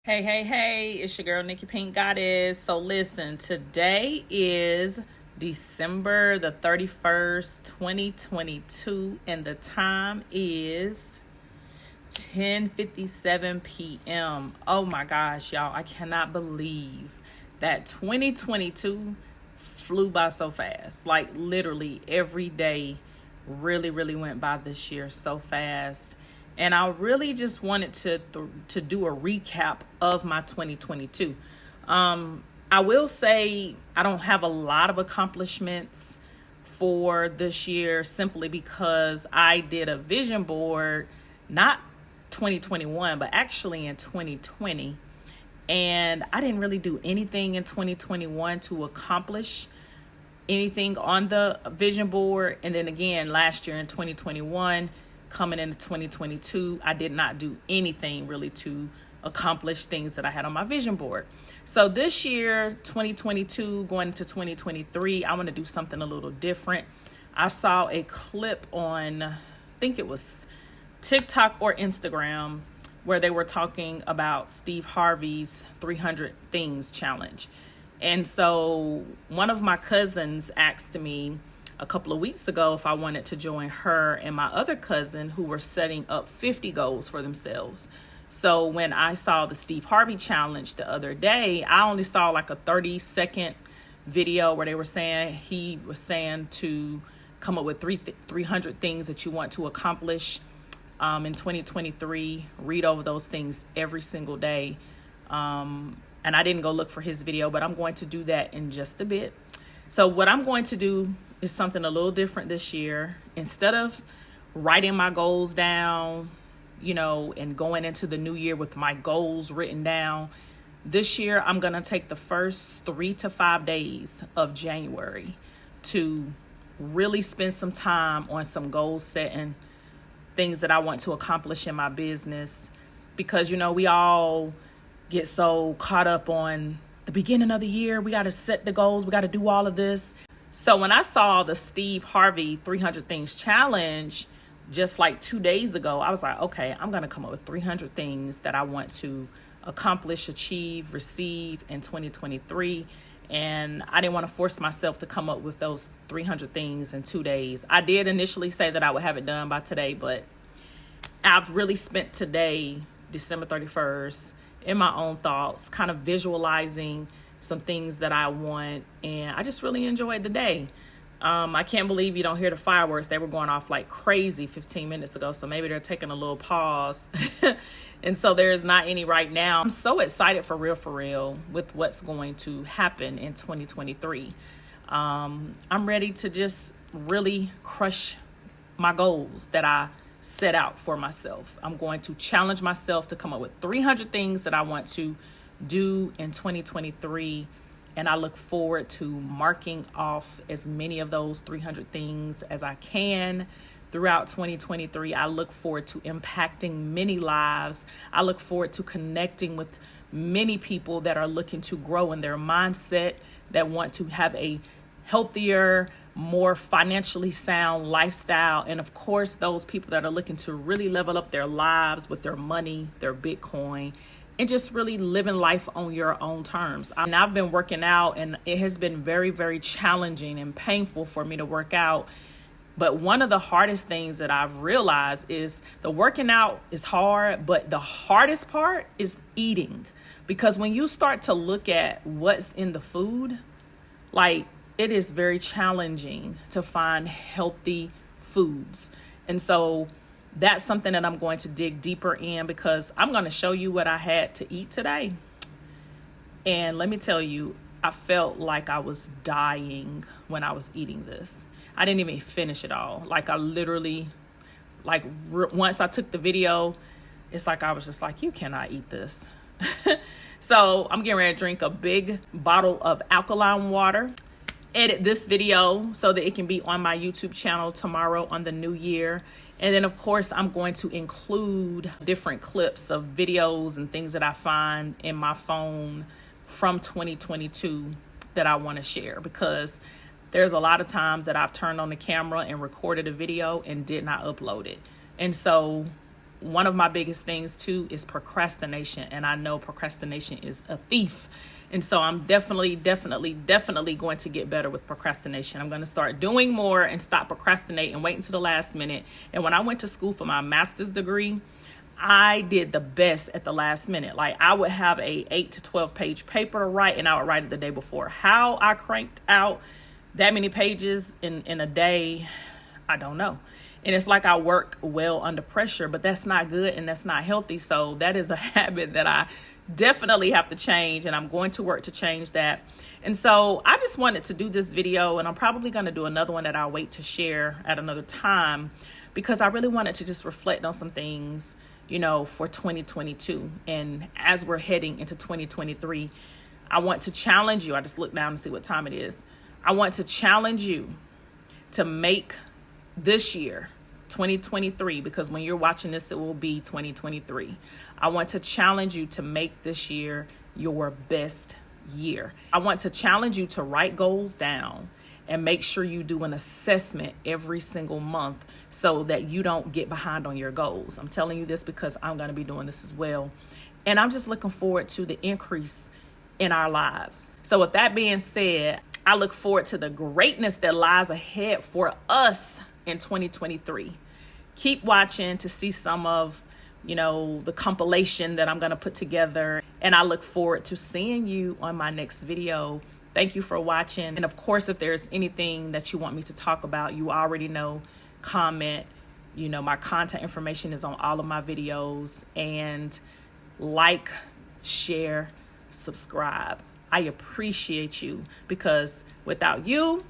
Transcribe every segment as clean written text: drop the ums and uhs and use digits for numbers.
Hey, hey, hey, it's your girl, Nikki PinkkGoddess. So listen, today is December the 31st, 2022, and the time is 10:57 p.m. Oh my gosh, y'all, I cannot believe that 2022 flew by so fast. Like literally every day really went by this year so fast. And I really just wanted to do a recap of my 2022. I will say I don't have a lot of accomplishments for this year simply because I did a vision board, not 2021, but actually in 2020. And I didn't really do anything in 2021 to accomplish anything on the vision board. And then again, last year in 2021, coming into 2022, I did not do anything really to accomplish things that I had on my vision board. So this year, 2022, going into 2023, I want to do something a little different. I saw a clip on, I think it was TikTok or Instagram, where they were talking about Steve Harvey's 300 Things challenge. And so one of my cousins asked me a couple of weeks ago if I wanted to join her and my other cousin who were setting up 50 goals for themselves. So when I saw the Steve Harvey challenge the other day, I only saw like a 30-second video where they were saying, he was saying to come up with 300 things that you want to accomplish in 2023. Read over those things every single day. And I didn't go look for his video, but I'm going to do that in just a bit. So what I'm going to do is something a little different this year. Instead of writing my goals down, and going into the new year with my goals written down, this year I'm going to take the first 3 to 5 days of January to really spend some time on some goal setting, things that I want to accomplish in my business. Because, we all get so caught up on the beginning of the year. We got to set the goals. We got to do all of this. So when I saw the Steve Harvey 300 Things challenge just like 2 days ago, I was like, okay, I'm going to come up with 300 things that I want to accomplish, achieve, receive in 2023. And I didn't want to force myself to come up with those 300 things in 2 days. I did initially say that I would have it done by today, but I've really spent today, December 31st, in my own thoughts, kind of visualizing some things that I want, and I just really enjoyed the day. I can't believe you don't hear the fireworks. They were going off like crazy 15 minutes ago, so maybe they're taking a little pause. And so there is not any right now. I'm so excited for real with what's going to happen in 2023. I'm ready to just really crush my goals that I set out for myself. I'm going to challenge myself to come up with 300 things that I want to do in 2023, and I look forward to marking off as many of those 300 things as I can throughout 2023. I look forward to impacting many lives. I look forward to connecting with many people that are looking to grow in their mindset, that want to have a healthier, more financially sound lifestyle. And of course, those people that are looking to really level up their lives with their money, their Bitcoin, and just really living life on your own terms. And I've been working out, and it has been very challenging and painful for me to work out. But one of the hardest things that I've realized is the working out is hard, but the hardest part is eating. Because when you start to look at what's in the food, like, it is very challenging to find healthy foods. And so that's something that I'm going to dig deeper in, because I'm going to show you what I had to eat today. And let me tell you, I felt like I was dying when I was eating this. I didn't even finish it all. Like, I literally, once I took the video, it's like I was just like, you cannot eat this. So I'm getting ready to drink a big bottle of alkaline water, edit this video so that it can be on my YouTube channel tomorrow on the new year. And then of course, I'm going to include different clips of videos and things that I find in my phone from 2022 that I want to share, because there's a lot of times that I've turned on the camera and recorded a video and did not upload it. And so one of my biggest things too is procrastination. And I know procrastination is a thief. And so I'm definitely going to get better with procrastination. I'm going to start doing more and stop procrastinating and wait until the last minute. And when I went to school for my master's degree, I did the best at the last minute. Like, I would have a 8 to 12 page paper to write, and I would write it the day before. How I cranked out that many pages in a day, I don't know. And it's like I work well under pressure, but that's not good and that's not healthy. So that is a habit that I definitely have to change, and I'm going to work to change that. And so I just wanted to do this video, and I'm probably going to do another one that I'll wait to share at another time, because I really wanted to just reflect on some things, you know, for 2022. And as we're heading into 2023, I want to challenge you. I just look down and see what time it is. I want to challenge you to make this year, 2023, because when you're watching this, it will be 2023. I want to challenge you to make this year your best year. I want to challenge you to write goals down and make sure you do an assessment every single month so that you don't get behind on your goals. I'm telling you this because I'm going to be doing this as well. And I'm just looking forward to the increase in our lives. So with that being said, I look forward to the greatness that lies ahead for us in 2023. Keep watching to see some of, you know, the compilation that I'm going to put together. And I look forward to seeing you on my next video. Thank you for watching. And of course, if there's anything that you want me to talk about, you already know, comment. You know, my contact information is on all of my videos. And like, share, subscribe. I appreciate you, because without you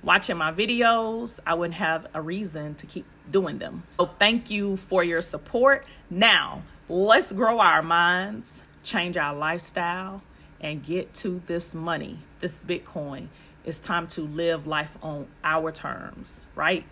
watching my videos, I wouldn't have a reason to keep doing them. So thank you for your support. Now, let's grow our minds, change our lifestyle, and get to this money, this Bitcoin. It's time to live life on our terms, right?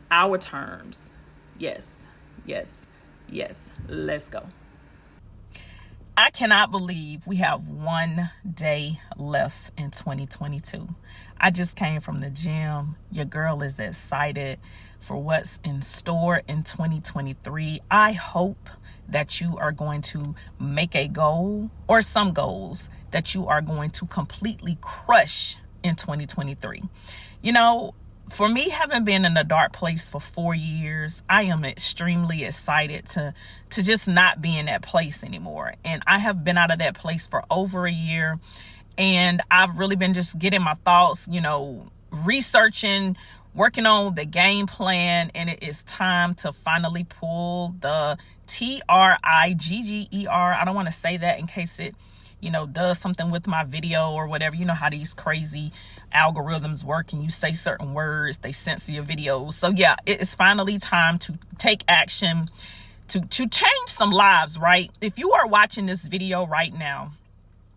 Our terms. Yes, yes, yes. Let's go. I cannot believe we have 1 day left in 2022. I just came from the gym. Your girl is excited for what's in store in 2023. I hope that you are going to make a goal, or some goals that you are going to completely crush in 2023. You know, for me, having been in a dark place for 4 years, I am extremely excited to just not be in that place anymore. And I have been out of that place for over a year. And I've really been just getting my thoughts, you know, researching, working on the game plan. And it is time to finally pull the trigger. I don't want to say that in case it, you know, does something with my video or whatever. You know how these crazy algorithms work, and you say certain words, they censor your videos. So yeah, it is finally time to take action to change some lives, right? If you are watching this video right now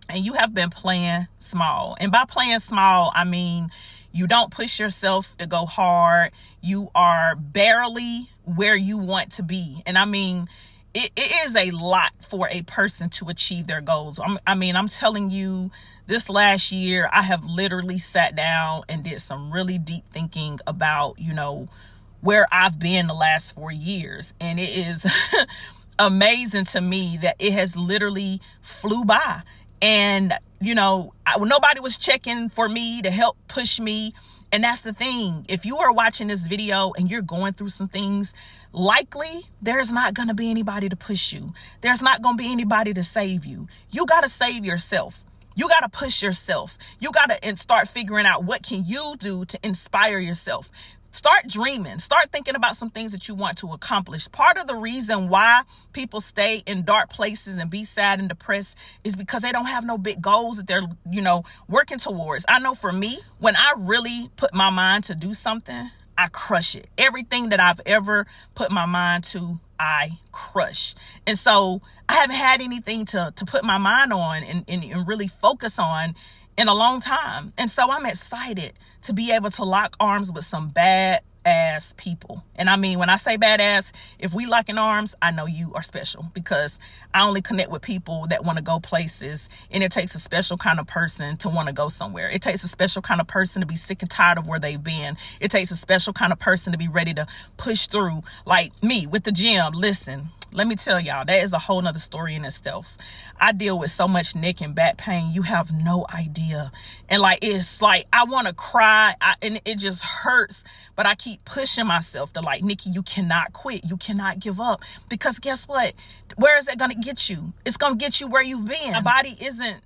and you have been playing small, and by playing small, I mean you don't push yourself to go hard, you are barely where you want to be. And I mean, it is a lot for a person to achieve their goals. I'm telling you, this last year, I have literally sat down and did some really deep thinking about, you know, where I've been the last 4 years. And it is amazing to me that it has literally flew by. And, you know, nobody was checking for me to help push me. And that's the thing. If you are watching this video and you're going through some things, likely there's not going to be anybody to push you. There's not going to be anybody to save you. You got to save yourself. You got to push yourself. You got to start figuring out what can you do to inspire yourself. Start dreaming. Start thinking about some things that you want to accomplish. Part of the reason why people stay in dark places and be sad and depressed is because they don't have no big goals that they're, you know, working towards. I know for me, when I really put my mind to do something, I crush it. Everything that I've ever put my mind to, I crush. And so I haven't had anything to put my mind on and really focus on in a long time. And so I'm excited to be able to lock arms with some bad badass people. And I mean, when I say badass, if we lock in arms, I know you are special, because I only connect with people that want to go places, and it takes a special kind of person to want to go somewhere. It takes a special kind of person to be sick and tired of where they've been. It takes a special kind of person to be ready to push through, like me with the gym. Listen, let me tell y'all, that is a whole nother story in itself. I deal with so much neck and back pain, you have no idea. And like, it's like, I want to cry, and it just hurts, but I keep pushing myself to like, Nikki, you cannot quit. You cannot give up, because guess what? Where is that going to get you? It's going to get you where you've been. My body isn't,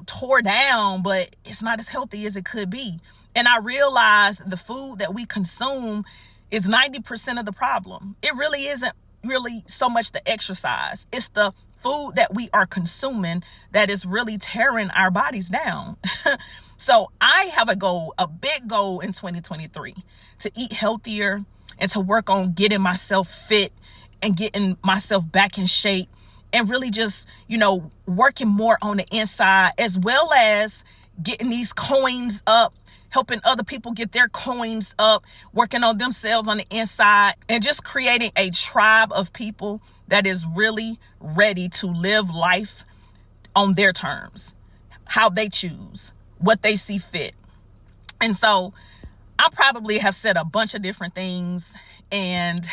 tore down, but it's not as healthy as it could be. And I realize the food that we consume is 90% of the problem. It really isn't really so much the exercise. It's the food that we are consuming that is really tearing our bodies down. So I have a big goal in 2023, to eat healthier and to work on getting myself fit and getting myself back in shape, and really just, working more on the inside, as well as getting these coins up, helping other people get their coins up, working on themselves on the inside, and just creating a tribe of people that is really ready to live life on their terms, how they choose, what they see fit. And so I probably have said a bunch of different things, and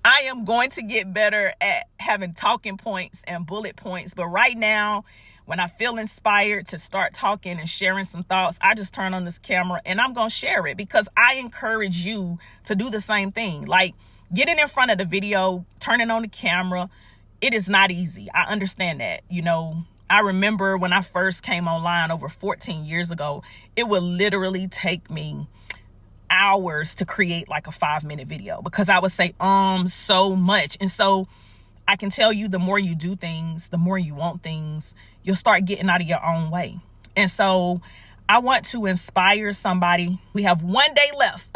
I am going to get better at having talking points and bullet points. But right now, when I feel inspired to start talking and sharing some thoughts, I just turn on this camera and I'm going to share it, because I encourage you to do the same thing. Like, getting in front of the video, turning on the camera, it is not easy. I understand that. I remember when I first came online over 14 years ago, it would literally take me hours to create like a 5-minute video, because I would say so much. And so I can tell you, the more you do things, the more you want things, you'll start getting out of your own way. And so I want to inspire somebody. We have 1 day left.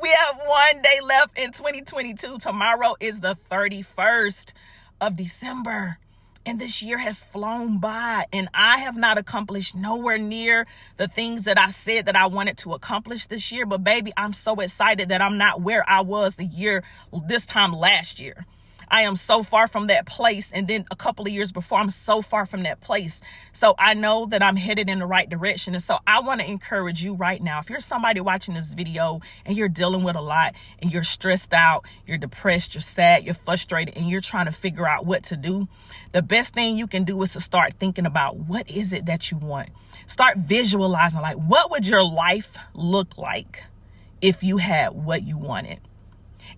We have 1 day left in 2022. Tomorrow is the 31st of December. And this year has flown by, and I have not accomplished nowhere near the things that I said that I wanted to accomplish this year. But baby, I'm so excited that I'm not where I was this time last year. I am so far from that place. And then a couple of years before, I'm so far from that place. So I know that I'm headed in the right direction. And so I want to encourage you right now. If you're somebody watching this video and you're dealing with a lot, and you're stressed out, you're depressed, you're sad, you're frustrated, and you're trying to figure out what to do, the best thing you can do is to start thinking about, what is it that you want? Start visualizing, like, what would your life look like if you had what you wanted?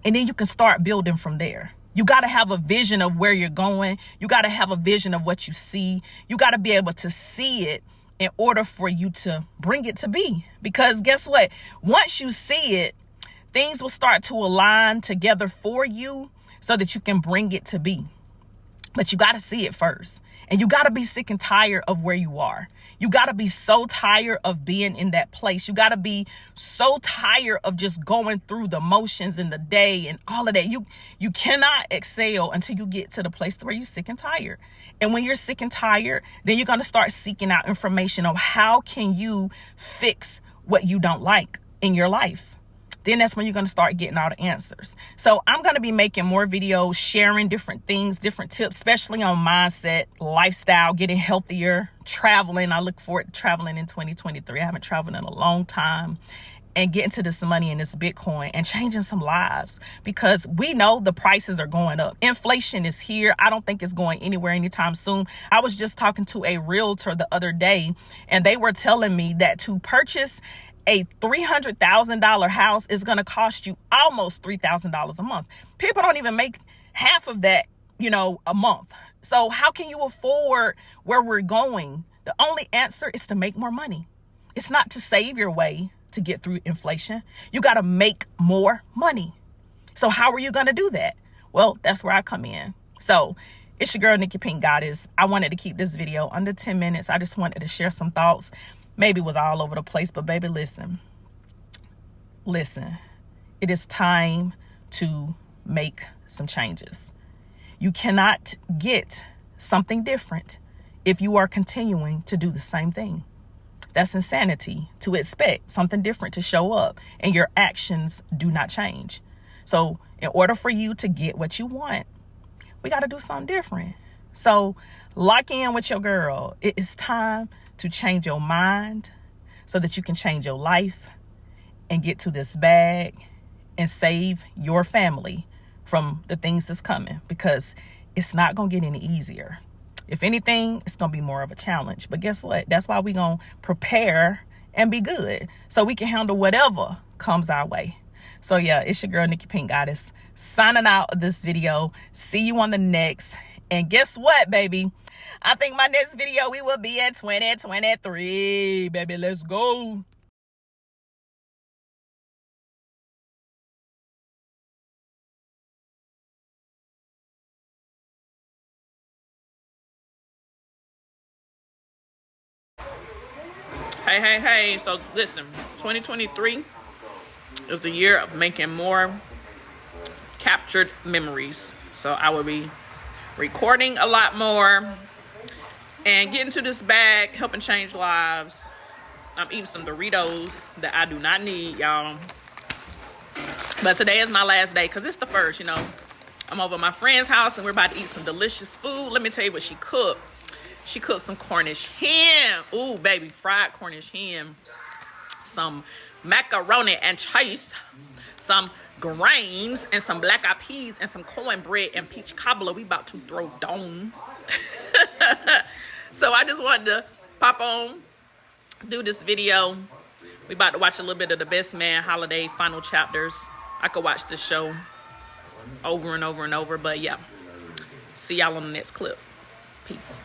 And then you can start building from there. You got to have a vision of where you're going. You got to have a vision of what you see. You got to be able to see it in order for you to bring it to be. Because guess what? Once you see it, things will start to align together for you so that you can bring it to be. But you got to see it first. And you got to be sick and tired of where you are. You got to be so tired of being in that place. You got to be so tired of just going through the motions in the day and all of that. You cannot excel until you get to the place where you're sick and tired. And when you're sick and tired, then you're going to start seeking out information on how can you fix what you don't like in your life. Then that's when you're going to start getting all the answers. So I'm going to be making more videos, sharing different things, different tips, especially on mindset, lifestyle, getting healthier, traveling. I look forward to traveling in 2023. I haven't traveled in a long time. And getting to this money and this Bitcoin and changing some lives, because we know the prices are going up. Inflation is here. I don't think it's going anywhere anytime soon. I was just talking to a realtor the other day, and they were telling me that to purchase a $300,000 house is going to cost you almost $3,000 a month. People don't even make half of that, a month. So how can you afford where we're going? The only answer is to make more money. It's not to save your way to get through inflation. You got to make more money. So how are you going to do that? Well, that's where I come in. So it's your girl, Nikki PinkkGoddess. I wanted to keep this video under 10 minutes. I just wanted to share some thoughts. Maybe it was all over the place, but baby, listen. It is time to make some changes. You cannot get something different if you are continuing to do the same thing. That's insanity to expect something different to show up and your actions do not change. So in order for you to get what you want, we got to do something different. So lock in with your girl. It is time to change your mind so that you can change your life and get to this bag and save your family from the things that's coming, because it's not going to get any easier. If anything, it's going to be more of a challenge. But guess what? That's why we're going to prepare and be good so we can handle whatever comes our way. So yeah, it's your girl, Nikki PinkkGoddess, signing out of this video. See you on the next. And guess what, baby? I think my next video, we will be in 2023. Baby, let's go. Hey, hey, hey. So listen, 2023 is the year of making more captured memories. So I will be recording a lot more and getting to this bag, helping change lives. I'm eating some Doritos that I do not need, y'all. But today is my last day because it's the first, you know. I'm over at my friend's house and we're about to eat some delicious food. Let me tell you what she cooked. She cooked some Cornish hen. Ooh, baby, fried Cornish hen. Some macaroni and cheese. Some grains and some black eyed peas and some cornbread and peach cobbler. We about to throw down. So I just wanted to pop on, do this video. We about to watch a little bit of The Best Man Holiday final chapters. I could watch this show over and over and over, but yeah. See y'all on the next clip. Peace.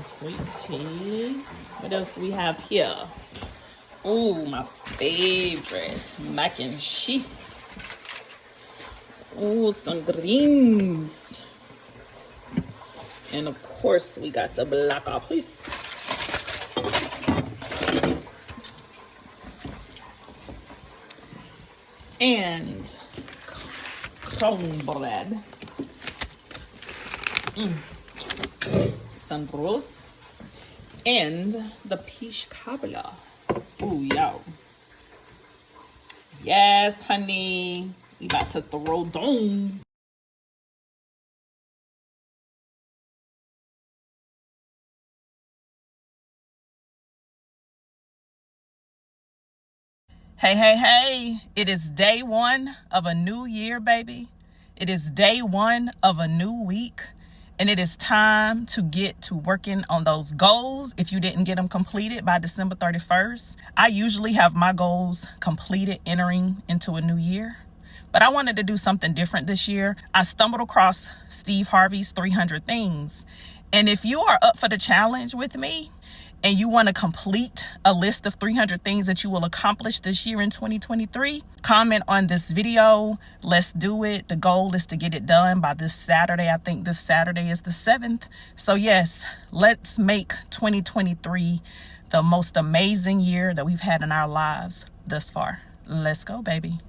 Sweet tea. What else do we have here? Oh, my favorite, mac and cheese. Oh, some greens. And of course, we got the black eyed peas. And cornbread. Some rolls. And the peach cobbler. Ooh, yo. Yes, honey. We about to throw down. Hey, hey, hey. It is day one of a new year, baby. It is day one of a new week. And it is time to get to working on those goals if you didn't get them completed by December 31st. I usually have my goals completed entering into a new year, but I wanted to do something different this year. I stumbled across Steve Harvey's 300 Things. And if you are up for the challenge with me and you want to complete a list of 300 things that you will accomplish this year in 2023, comment on this video. Let's do it. The goal is to get it done by this Saturday. I think this Saturday is the 7th. So yes, let's make 2023 the most amazing year that we've had in our lives thus far. Let's go, baby.